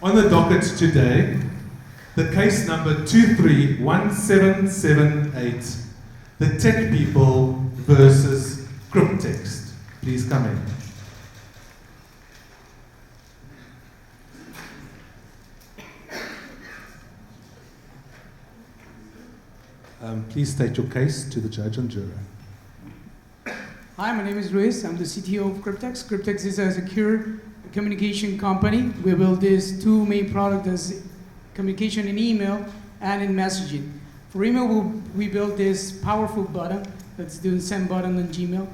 On the docket today, the case number 231778, the Tech People versus Cryptext. Please come in. Please state your case to the judge and jury. Hi, my name is Luis. I'm the CTO of Cryptext. Cryptext is a secure communication company. We build these two main products as communication in email and in messaging. For email, we built this powerful button that's doing send button on Gmail.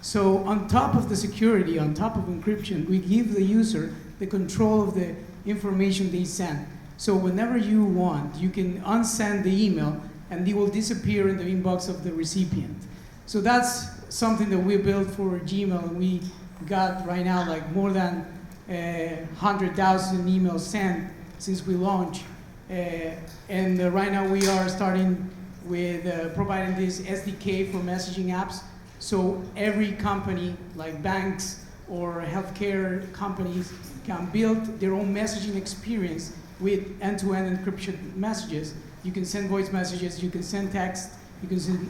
So on top of the security, on top of encryption, we give the user the control of the information they send. So whenever you want, you can unsend the email and it will disappear in the inbox of the recipient. So that's something that we built for Gmail, and we got right now like more than 100,000 emails sent since we launched. And right now we are starting with providing this SDK for messaging apps. So every company, like banks or healthcare companies, can build their own messaging experience with end-to-end encryption messages. You can send voice messages, you can send text, you can send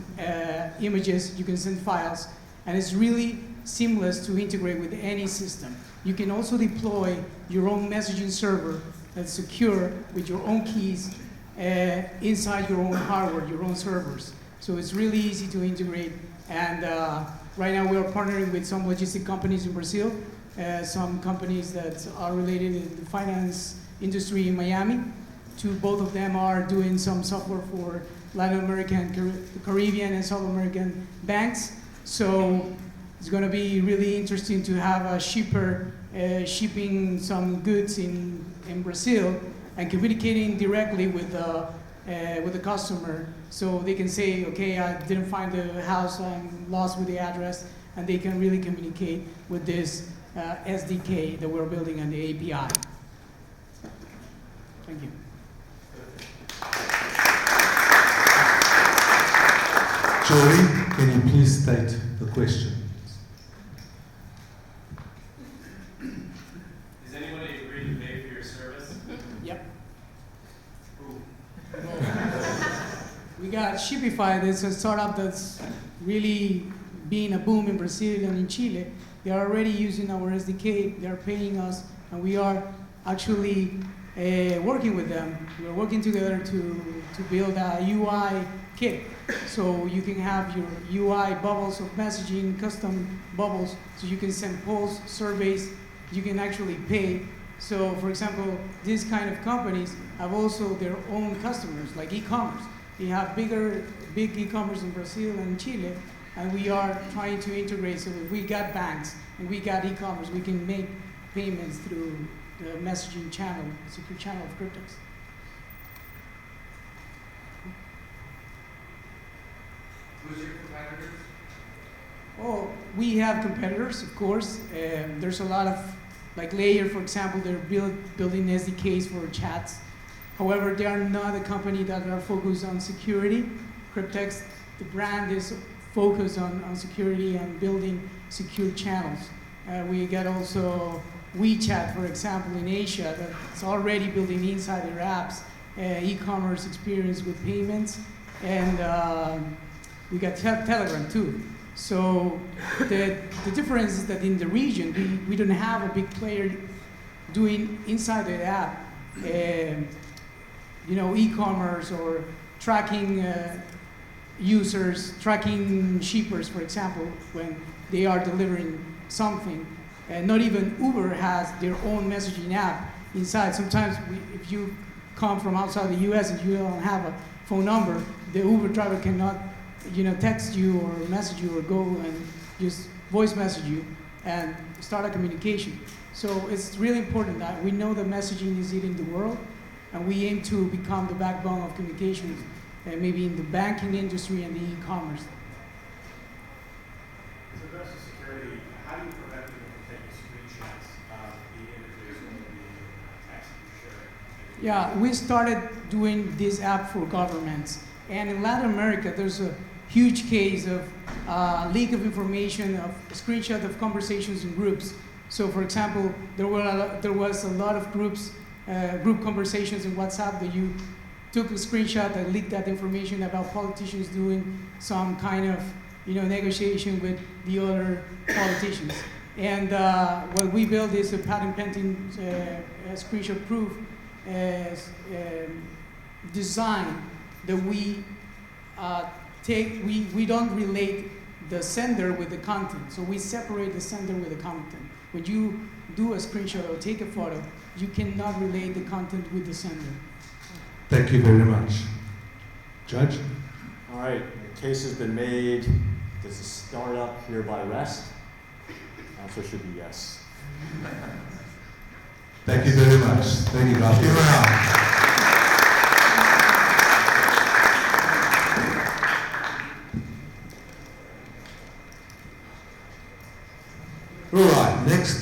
images, you can send files, and it's really seamless to integrate with any system. You can also deploy your own messaging server that's secure with your own keys inside your own hardware, your own servers. So it's really easy to integrate, and right now we are partnering with some logistic companies in Brazil, some companies that are related in the finance industry in Miami. Both of them are doing some software for Latin American, Caribbean, and South American banks. So it's going to be really interesting to have a shipper shipping some goods in Brazil and communicating directly with the customer. So they can say, okay, I didn't find the house, I'm lost with the address, and they can really communicate with this SDK that we're building on the API. Thank you. Joey, can you please state the question? Does anybody agree to pay for your service? Yep. Who? We got Shipify. It's a startup that's really being a boom in Brazil and in Chile. They are already using our SDK. They are paying us, and we are actually working with them. We are working together to build a UI kit. So you can have your UI bubbles of messaging, custom bubbles, so you can send polls, surveys, you can actually pay. So for example, these kind of companies have also their own customers, like e-commerce. They have big e-commerce in Brazil and Chile, and we are trying to integrate. So if we got banks and we got e-commerce, we can make payments through the messaging channel, secure channel of Cryptext. Who's your competitors? Oh, we have competitors, of course. There's a lot of, like Layer, for example, they're building SDKs for chats. However, they are not a company that are focused on security. Cryptext, the brand, is focused on security and building secure channels. We got also WeChat, for example, in Asia, that's already building inside their apps e-commerce experience with payments, and we got Telegram too. So the difference is that in the region, we don't have a big player doing inside the app, e-commerce or tracking users, tracking shippers, for example, when they are delivering something. Not even Uber has their own messaging app inside. Sometimes if you come from outside the US and you don't have a phone number, the Uber driver cannot text you or message you or go and just voice message you and start a communication. So it's really important that we know that messaging is eating the world, and we aim to become the backbone of communications, maybe in the banking industry and the e-commerce. With regards to security, how do you prevent people from taking screenshots of the images or the text you're sharing? Yeah, we started doing this app for governments. And in Latin America, there's a huge case of leak of information, of a screenshot of conversations in groups. So, for example, there was a lot of group conversations in WhatsApp that you took a screenshot and leaked that information about politicians doing some kind of, negotiation with the other politicians. And what we built is a patent pending screenshot proof design that we we don't relate the sender with the content. So we separate the sender with the content. When you do a screenshot or take a photo, you cannot relate the content with the sender. Thank you very much. Judge? All right, the case has been made. Does the startup hereby rest? Answer should be yes. Thank you very much. Thank you, guys. Give it up. All right, next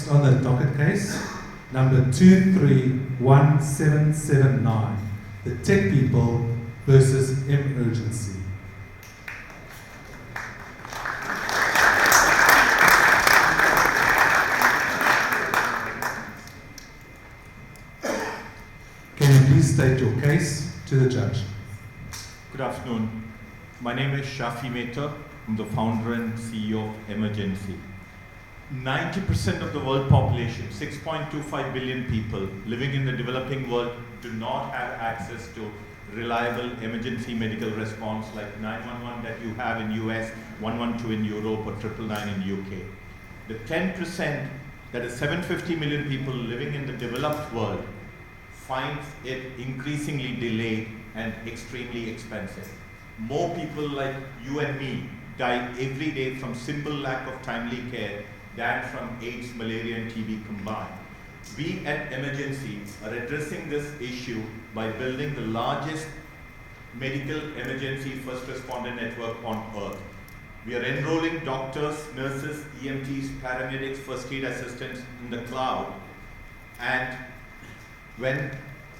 on the docket case, number 231779, the Tech People versus Emergency. Can you please state your case to the judge? Good afternoon. My name is Shafi Mehta. I'm the founder and CEO of Emergency. 90% of the world population, 6.25 billion people living in the developing world, do not have access to reliable emergency medical response like 911 that you have in US, 112 in Europe, or 999 in UK. The 10%, that is 750 million people living in the developed world, finds it increasingly delayed and extremely expensive. More people like you and me die every day from simple lack of timely care than from AIDS, malaria, and TB combined. We at Emergency are addressing this issue by building the largest medical emergency first responder network on earth. We are enrolling doctors, nurses, EMTs, paramedics, first aid assistants in the cloud. And when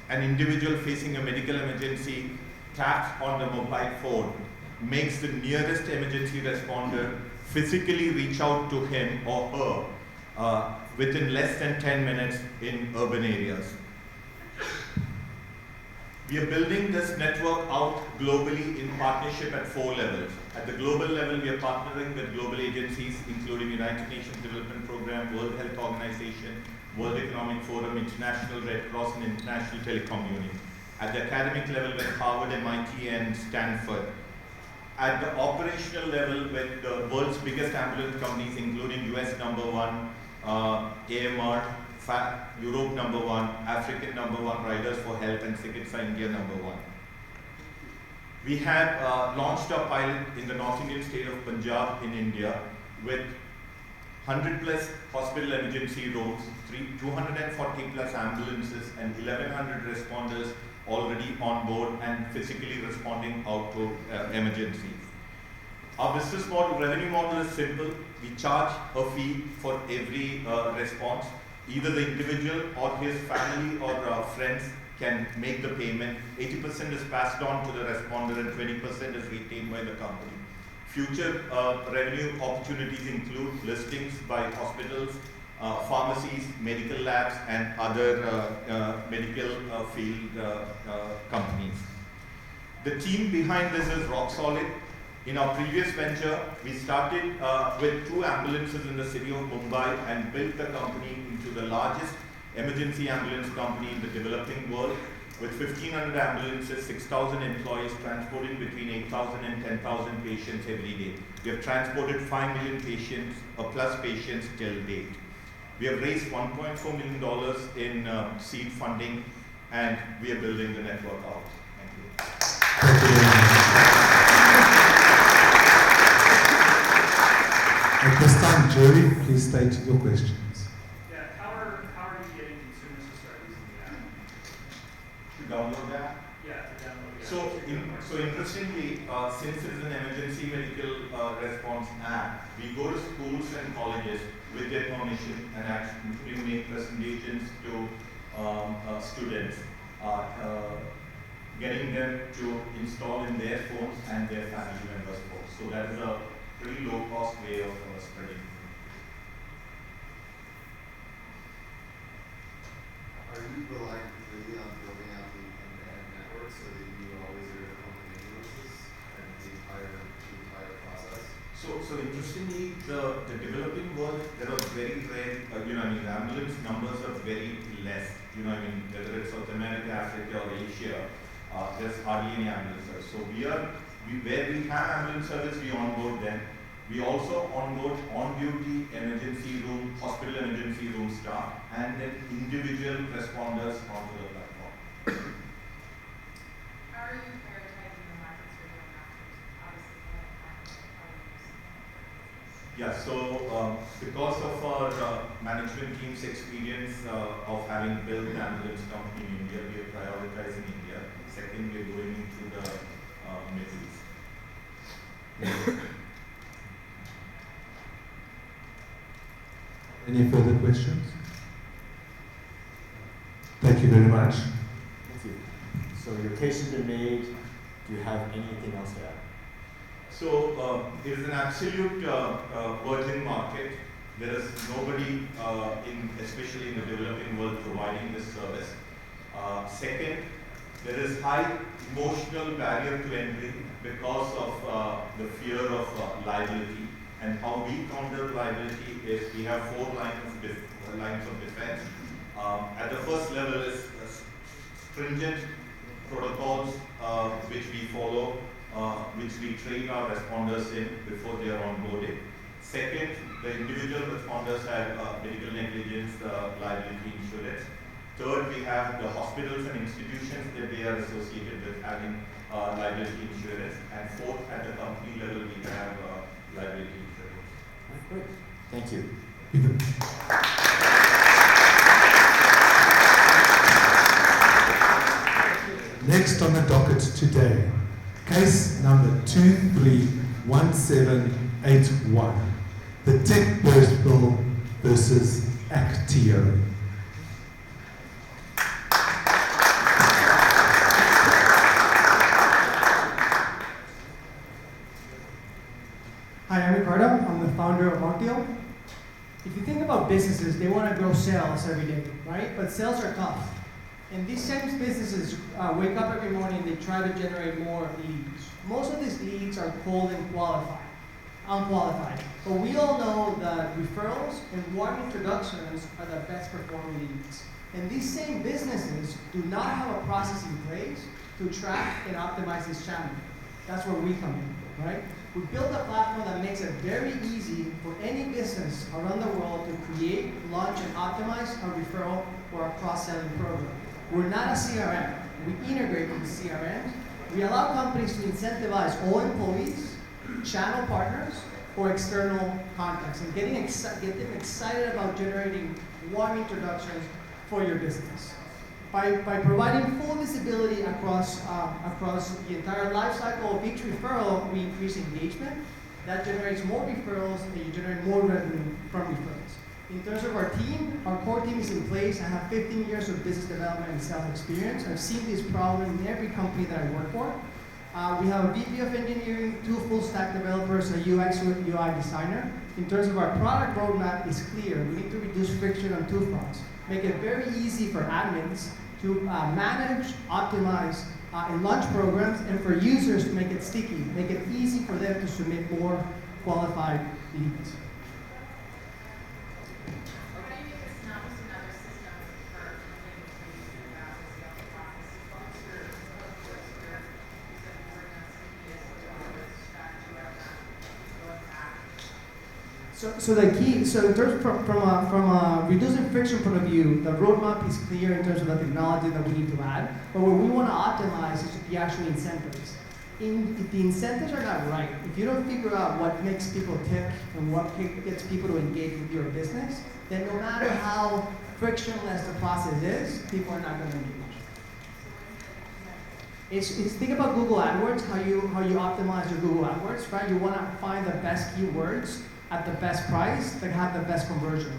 an individual facing a medical emergency taps on the mobile phone, makes the nearest emergency responder physically reach out to him or her within less than 10 minutes in urban areas. We are building this network out globally in partnership at 4 levels. At the global level, we are partnering with global agencies, including United Nations Development Programme, World Health Organization, World Economic Forum, International Red Cross, and International Telecom Union. At the academic level with Harvard, MIT, and Stanford. At the operational level with the world's biggest ambulance companies, including US #1, AMR, Europe #1, African #1, Riders for Health, and Chikitsa India #1. We have launched a pilot in the North Indian state of Punjab in India with 100+ hospital emergency rooms, 240+ ambulances, and 1,100 responders already on board and physically responding out to emergencies. Our business model, revenue model is simple. We charge a fee for every response. Either the individual or his family or friends can make the payment. 80% is passed on to the responder and 20% is retained by the company. Future revenue opportunities include listings by hospitals, pharmacies, medical labs, and other medical field companies. The team behind this is rock solid. In our previous venture, we started with 2 ambulances in the city of Mumbai and built the company into the largest emergency ambulance company in the developing world, with 1,500 ambulances, 6,000 employees, transporting between 8,000 and 10,000 patients every day. We have transported 5 million patients or plus patients till date. We have raised $1.4 million in seed funding, and we are building the network out. Thank you. Thank you. At this time, jury, please state your questions. Yeah, how are you getting consumers to start using the app? To download that? Yeah, to download the app. So interestingly, since it is an emergency medical response app, we go to schools and colleges with their permission and actually make presentations to students. getting them to install in their phones and their family members' phones. So that is a pretty low cost way of spreading. Are you relying completely on building out the end-to-end network so that you always are open ambulances and the entire process? So interestingly, the developing world, there are very rare, the ambulance numbers are very less. Whether it's South America, Africa, or Asia, there's hardly any ambulance service. So where we have ambulance service, we onboard them. We also onboard on-duty emergency room, hospital emergency room staff, and then individual responders onto the platform. How are you prioritizing the markets you're going after? Obviously, Yeah, so because of our management team's experience of having built an ambulance company in India, we are prioritizing India. Second, we are going into the Middle East. Any further questions? Thank you very much. Thank you. So your case has been made. Do you have anything else to add? So it is an absolute virgin market. There is nobody, especially in the developing world, providing this service. Second, there is high emotional barrier to entry because of the fear of liability. And how we counter liability is we have 4 lines of defense. At the first level is stringent protocols which we follow, which we train our responders in before they are onboarded. Second, the individual responders have medical negligence liability insurance. Third, we have the hospitals and institutions that they are associated with having liability insurance. And fourth, at the company level, we have liability insurance. Great. Thank you. Next on the docket today, case number 231781, the Tech Burst Bill versus Actio. Hi, I'm Ricardo. I'm the founder of Monteo. If you think about businesses, they want to grow sales every day, right? But sales are tough. And these same businesses wake up every morning and they try to generate more leads. Most of these leads are cold and unqualified. But we all know that referrals and warm introductions are the best performing leads. And these same businesses do not have a process in place to track and optimize this channel. That's where we come in, right? We built a platform that makes it very easy for any business around the world to create, launch, and optimize a referral or a cross-selling program. We're not a CRM. We integrate with CRMs. We allow companies to incentivize all employees, channel partners, or external contacts, and get them excited about generating warm introductions for your business. By providing full visibility across the entire life cycle of each referral, we increase engagement. That generates more referrals, and you generate more revenue from referrals. In terms of our team, our core team is in place. I have 15 years of business development and sales experience. I've seen this problem in every company that I work for. We have a VP of engineering, 2 full stack developers, a UX and UI designer. In terms of our product roadmap, it's clear. We need to reduce friction on 2 fronts. Make it very easy for admins to manage, optimize, and launch programs, and for users to make it sticky, make it easy for them to submit more qualified leads. how do you make this not just another system for companies to use the sales process? What's your bring us ideas for this strategy right now? Going back. So the key, so in terms from a reducing friction point of view, the roadmap is clear in terms of the technology that we need to add. But what we want to optimize is the actual incentives. If the incentives are not right, if you don't figure out what makes people tick and what gets people to engage with your business, then no matter how frictionless the process is, people are not going to engage. It's think about Google AdWords, how you optimize your Google AdWords, right? You want to find the best keywords at the best price that have the best conversion.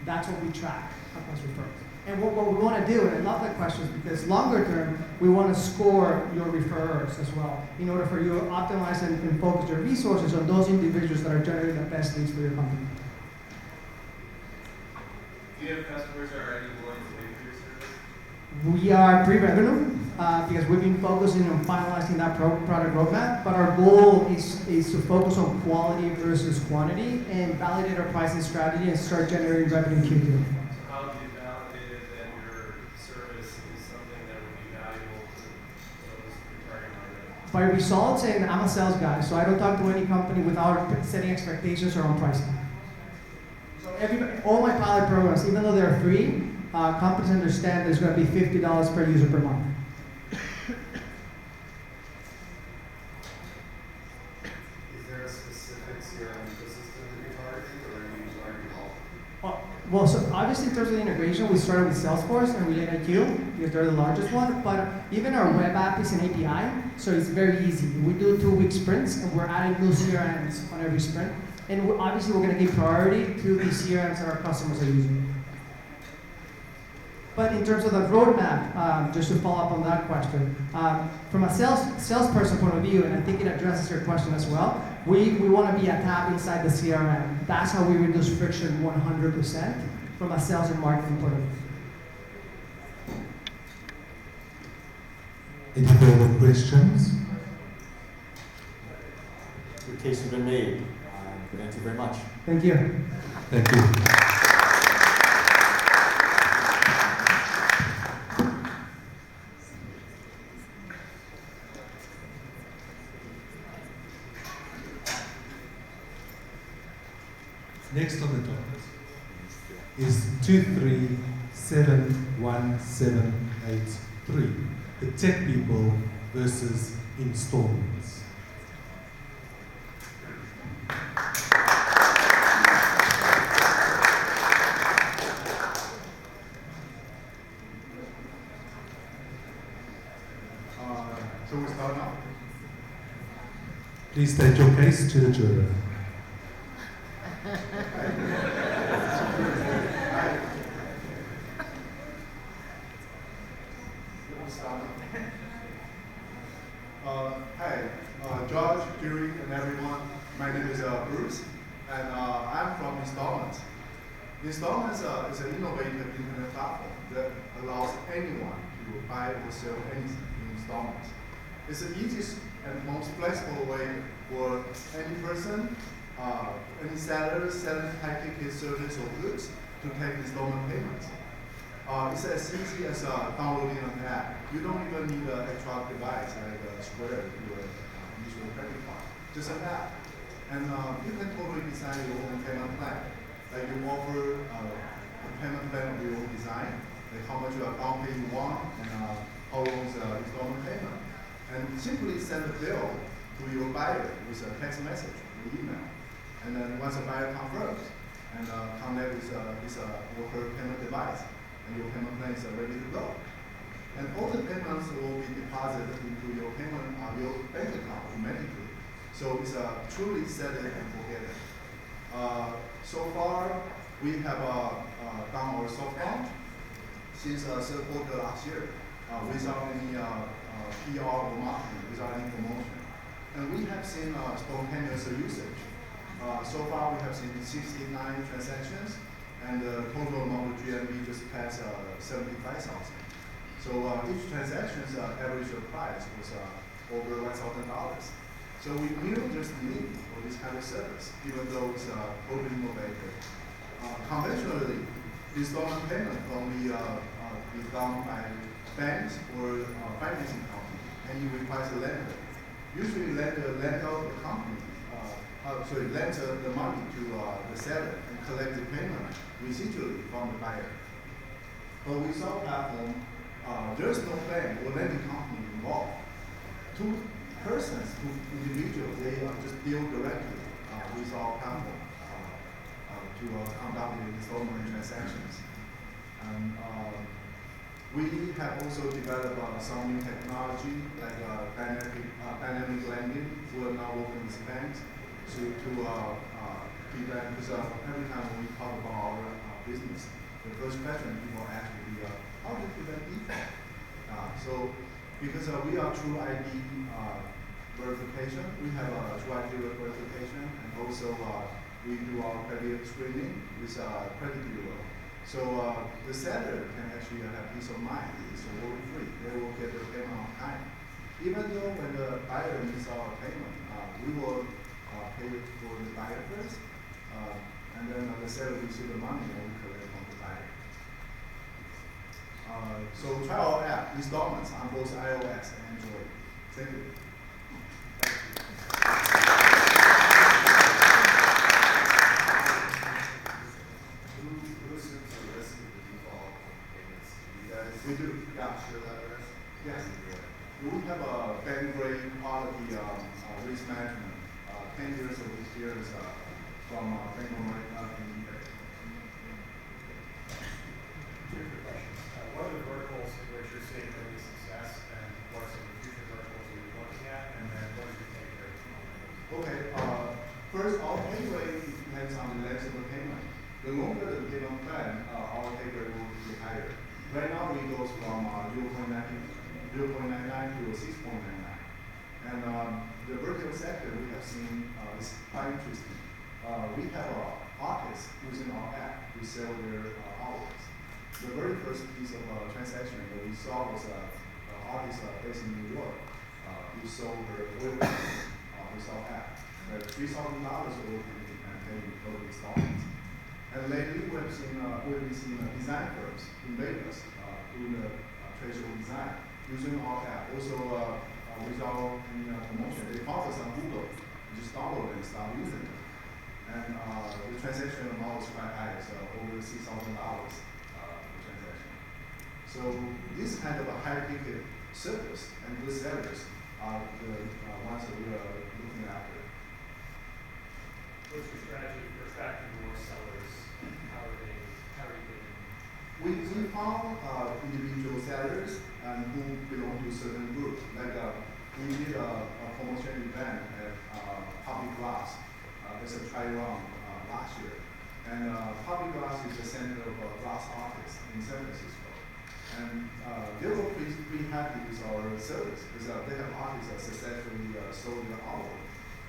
That's what we track across referrals. And what we want to do, and I love that question, is because longer term, we want to score your referrers as well, in order for you to optimize and focus your resources on those individuals that are generating the best leads for your company. Do you have customers that are already willing to pay for your service? We are pre-revenue because we've been focusing on finalizing that product roadmap, but our goal is to focus on quality versus quantity and validate our pricing strategy and start generating revenue in Q2. So how have you validated that your service is something that would be valuable to those your target market? By results, and I'm a sales guy, so I don't talk to any company without setting expectations around pricing. So all my pilot programs, even though they're free, companies understand there's going to be $50 per user per month. Is there a specific CRM ecosystem that you're targeting, or are you targeting all? Well, so obviously in terms of the integration, we started with Salesforce and RelateIQ because they're the largest one, but even our web app is an API, so it's very easy. We do 2-week sprints, and we're adding new CRMs on every sprint. And obviously we're going to give priority to the CRMs that our customers are using. But in terms of the roadmap, just to follow up on that question, from a salesperson point of view, and I think it addresses your question as well, we want to be a tab inside the CRM. That's how we reduce friction 100% from a sales and marketing point of view. Any further questions? Your case has been made. Thank you very much. Thank you. Thank you. Next on the docket is 23-71783, the tech people versus installments. So we start now. Please state your case to the juror. Hi, George, Jury, and everyone. My name is Bruce, and I'm from Installments. Installments is an innovative internet platform that allows anyone to buy or sell anything in installments. It's the easiest and most flexible way for any person, any seller selling high-ticket service or goods to take installment payments. It's as easy as downloading an app. You don't even need an extra device like a Square to use your credit card. Just an app. And you can totally design your own payment plan. Like you offer a payment plan of your own design, like how much down pay you want, and how long is the installment payment. And simply send a bill to your buyer with a text message or email. And then once the buyer confirms, and connect with this worker payment device, and your payment plan is ready to go. And all the payments will be deposited into your your bank account automatically. So it's truly set it and forget it. So far, we have done our soft launch since third quarter last year without any PR or marketing, without any promotion. And we have seen spontaneous usage. So far, we have seen 69 transactions, and the total amount of GMV just passed 75,000. So each transaction's average price was over $1,000. So we knew there's a need for this kind of service, even though it's totally innovative. Conventionally, installment payment can only be done by banks or financing companies, and it requires a lender. Usually, lender lend out the company, lend the money to the seller and collect the payment residually from the buyer. But with our platform, there's no bank or lending company involved. Two persons, two individuals, they just deal directly with our platform to conduct the installment transactions. And we have also developed some new technology like dynamic lending. We're now working with banks to be that, because every time when we talk about our business, the first question people ask will be, how do you prevent default? So, because we are true ID verification, we have a true ID verification, and also we do our credit screening with credit bureau. So the seller can actually have peace of mind. It's worry-free. They will get their payment on time. Even though when the buyer needs our payment, we will pay it for the buyer first, and then the seller will receive the money and we collect from the buyer. So try our app, installments, on both iOS and Android. Thank you. Who assumes the risk of the default payments? Do you guys We do, yeah. share that risk? Yes. We have a bank-grade quality risk management, 10 years of experience from Bank of America and eBay. Two quick questions. What are the verticals in which you're seeing early success, and what are some of the future verticals that you're looking at, and then what is your take rate? Okay, first, our pay rate depends on the length of the payment. The longer the payment plan, our pay rate will be higher. Right now, we go from 0.99 to 6.99. And the vertical sector we have seen is quite interesting. We have artists using our app to sell their artworks. The very first piece of transaction that we saw was an artist based in New York who sold her oil with our app. $3,000 oil painting and paying total installments. And lately we've seen design firms in Vegas doing the trade show design using our app. Also without any promotion, they found us on Google. You just download it and start using it. And the transaction amount is quite high, so over $6,000 per transaction. So this kind of a high ticket service and good sellers are the ones that we are looking after. What's your strategy for attracting more sellers? How are you getting? We found individual sellers and who belong to certain group. Like we did a promotion event at Public Glass as a try run last year. And Public Glass is the center of glass artists in San Francisco. And they were pretty happy with our service because they have artists that successfully sold their artwork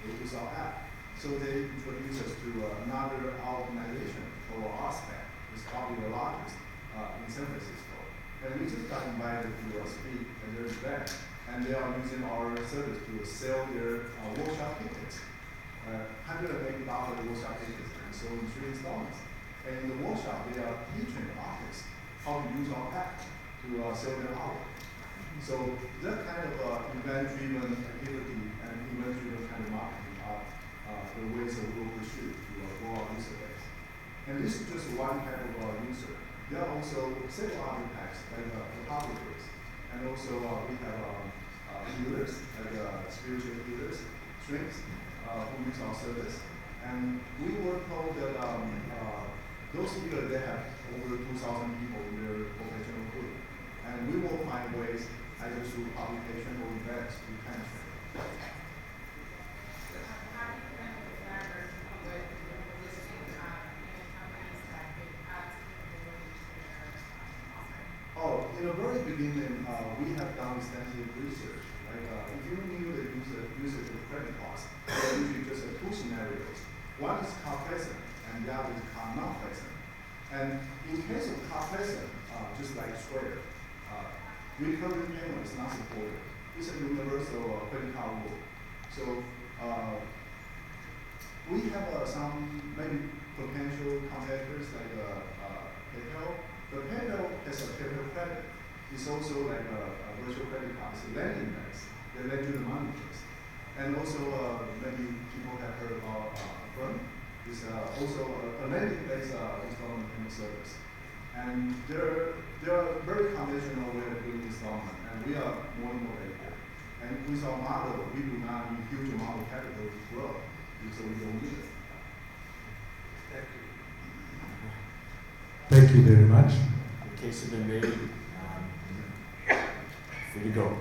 with our app. So they introduced us to another organization called RSPEC. It's probably the largest in San Francisco. And we just got invited to speak at their event. And they are using our service to sell their workshop tickets. $180 workshop tickets and sold in 3 installments. And in the workshop, they are teaching artists how to use our app to sell their artwork. So that kind of event-driven activity and event-driven kind of marketing are the ways that we will pursue to grow our user base. And this is just one type of user. There are also several other types, like photographers. And also we have healers, like spiritual healers, shrings, who use our service. And we were told that those healers, they have over 2,000 people in their professional group. And we will find ways, either through publication or events, to penetrate. How do you prevent the sellers with listing payment companies that give ads capabilities to their offering? Oh, in the very beginning, we have done extensive research. Like, if you knew the usage of credit cards, there are usually just 2 scenarios. One is card present, and the other is card not present. And in case of card present, just like Square, recurring payment is not supported. It's a universal credit card rule. So we have some maybe potential competitors like PayPal. But PayPal has a PayPal credit. It's also like a virtual credit card. It's a lending base. They lend you the money first. And also maybe people have heard about Affirm. It's also a lending based installment payment service. And there are very conventional way of doing installment, and we are more innovative. And with our model, we do not need huge amount of capital to grow, so we don't need it. Thank you. Thank you very much. The case has been made. Free to go.